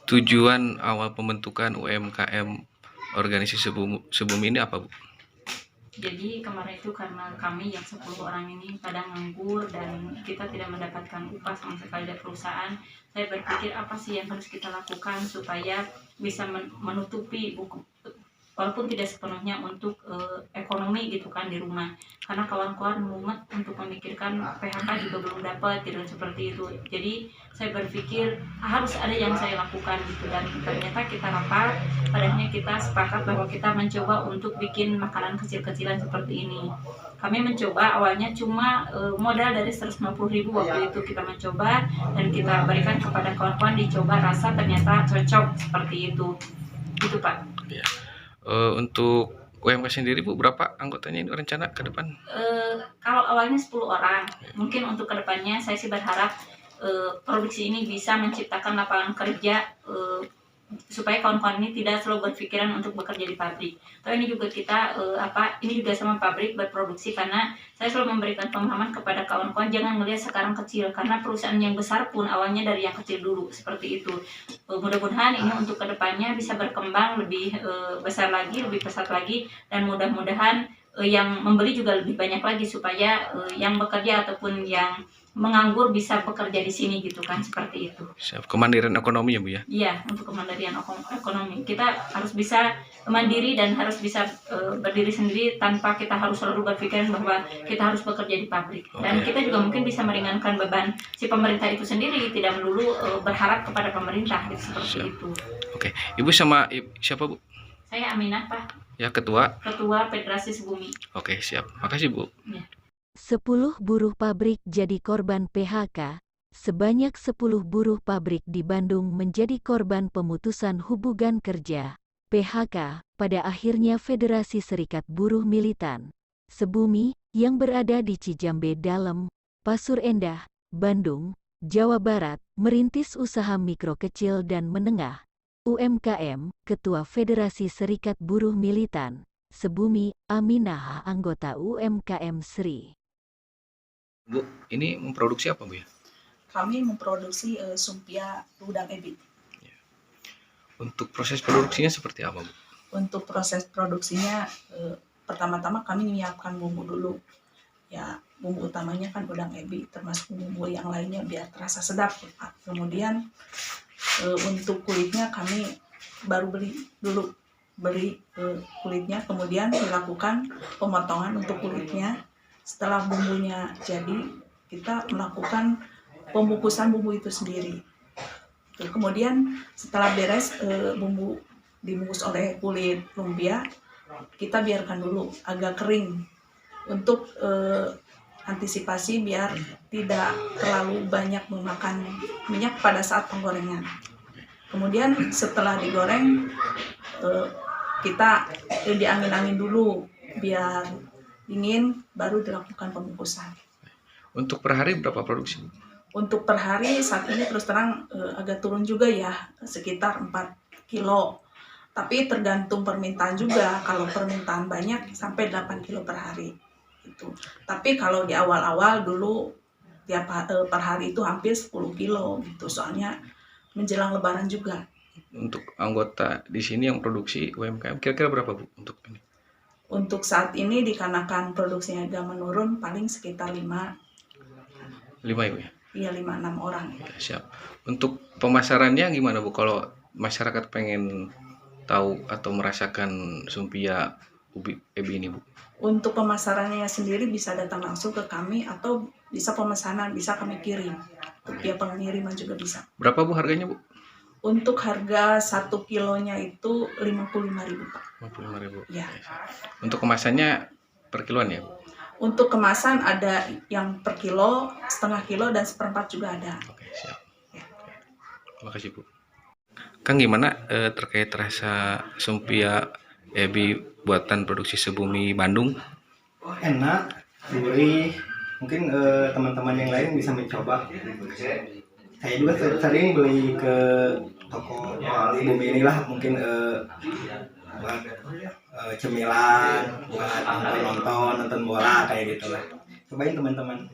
Tujuan awal pembentukan UMKM organisasi Sebumi ini apa, Bu? Jadi kemarin itu karena kami yang 10 orang ini pada nganggur dan kita tidak mendapatkan upah sama sekali dari perusahaan, saya berpikir apa sih yang harus kita lakukan supaya bisa menutupi buku, walaupun tidak sepenuhnya untuk ekonomi gitu kan di rumah, karena kawan-kawan mumet untuk memikirkan PHK juga belum dapat gitu seperti itu. Jadi saya berpikir harus ada yang saya lakukan gitu, dan ternyata kita rapat, padahal kita sepakat bahwa kita mencoba untuk bikin makanan kecil-kecilan seperti ini. Kami mencoba awalnya cuma modal dari 150.000 waktu itu kita mencoba dan kita berikan kepada kawan-kawan dicoba, rasa ternyata cocok seperti itu gitu Pak. Ya. Untuk UMK sendiri, Bu, berapa anggotanya ini rencana ke depan? Kalau awalnya 10 orang, mungkin untuk kedepannya saya sih berharap produksi ini bisa menciptakan lapangan kerja, supaya kawan-kawan ini tidak selalu berpikiran untuk bekerja di pabrik. Tapi ini juga kita ini juga sama pabrik berproduksi, karena saya selalu memberikan pemahaman kepada kawan-kawan jangan melihat sekarang kecil, karena perusahaan yang besar pun awalnya dari yang kecil dulu seperti itu. Mudah-mudahan ini untuk kedepannya bisa berkembang lebih besar lagi, lebih pesat lagi, dan mudah-mudahan yang membeli juga lebih banyak lagi supaya yang bekerja ataupun yang menganggur bisa bekerja di sini gitu kan, seperti itu. Siap. Kemandirian ekonomi ya, Bu ya? Iya, untuk kemandirian ekonomi. Kita harus bisa mandiri dan harus bisa berdiri sendiri tanpa kita harus selalu berpikiran bahwa kita harus bekerja di pabrik. Dan kita juga mungkin bisa meringankan beban si pemerintah itu sendiri, tidak melulu berharap kepada pemerintah gitu, seperti itu. Oke. Ibu sama siapa, Bu? Saya Aminah, Pak. Ya, Ketua Federasi Sebumi. Oke, siap. Makasih, Bu. Ya. 10 buruh pabrik jadi korban PHK. Sebanyak 10 buruh pabrik di Bandung menjadi korban pemutusan hubungan kerja (PHK) pada akhirnya Federasi Serikat Buruh Militan Sebumi yang berada di Cijambe Dalem, Pasur Endah, Bandung, Jawa Barat merintis usaha mikro kecil dan menengah (UMKM). Ketua Federasi Serikat Buruh Militan Sebumi, Aminah, anggota UMKM Sri. Bu, ini memproduksi apa, Bu ya? Kami memproduksi sumpia udang ebi. Untuk proses produksinya seperti apa, Bu? Untuk proses produksinya, pertama-tama kami menyiapkan bumbu dulu. Ya, bumbu utamanya kan udang ebi, termasuk bumbu yang lainnya biar terasa sedap. Kemudian untuk kulitnya kami baru beli kulitnya, kemudian dilakukan pemotongan untuk kulitnya. Setelah bumbunya jadi, kita melakukan pembungkusan bumbu itu sendiri. Kemudian setelah beres bumbu dibungkus oleh kulit lumpia, kita biarkan dulu agak kering untuk antisipasi biar tidak terlalu banyak memakan minyak pada saat penggorengan. Kemudian setelah digoreng, kita diangin-angin dulu biar dingin, baru dilakukan pembungkusan. Untuk per hari berapa produksi? Untuk per hari saat ini terus terang agak turun juga ya, sekitar 4 kilo. Tapi tergantung permintaan juga, kalau permintaan banyak sampai 8 kilo per hari. Gitu. Tapi kalau di awal-awal dulu tiap per hari itu hampir 10 kilo gitu, soalnya menjelang lebaran juga. Untuk anggota di sini yang produksi UMKM kira-kira berapa, Bu, untuk ini? Untuk saat ini dikarenakan produksinya agak menurun, paling sekitar 5 ya, Bu ya? Iya, 5-6 orang. Ya, siap. Untuk pemasarannya gimana, Bu? Kalau masyarakat pengen tahu atau merasakan sumpia ebi ini, Bu? Untuk pemasarannya sendiri bisa datang langsung ke kami atau bisa pemesanan, bisa kami kirim. Untuk via pengiriman juga bisa. Berapa, Bu, harganya, Bu? Untuk harga 1 kilonya itu 55.000, Pak. 55.000. Ya. Untuk kemasannya per kiloan ya, Bu? Untuk kemasan ada yang per kilo, setengah kilo, dan seperempat juga ada. Oke, siap. Ya. Terima kasih, Bu. Kang, gimana terkait rasa sumpia ebi buatan produksi Sebumi Bandung? Enak, gurih. Mungkin teman-teman yang lain bisa mencoba. Saya juga tadi ini beli ke toko Sebumi inilah, mungkin buat cemilan, buat nonton bola kayak gitulah. Cobain teman-teman.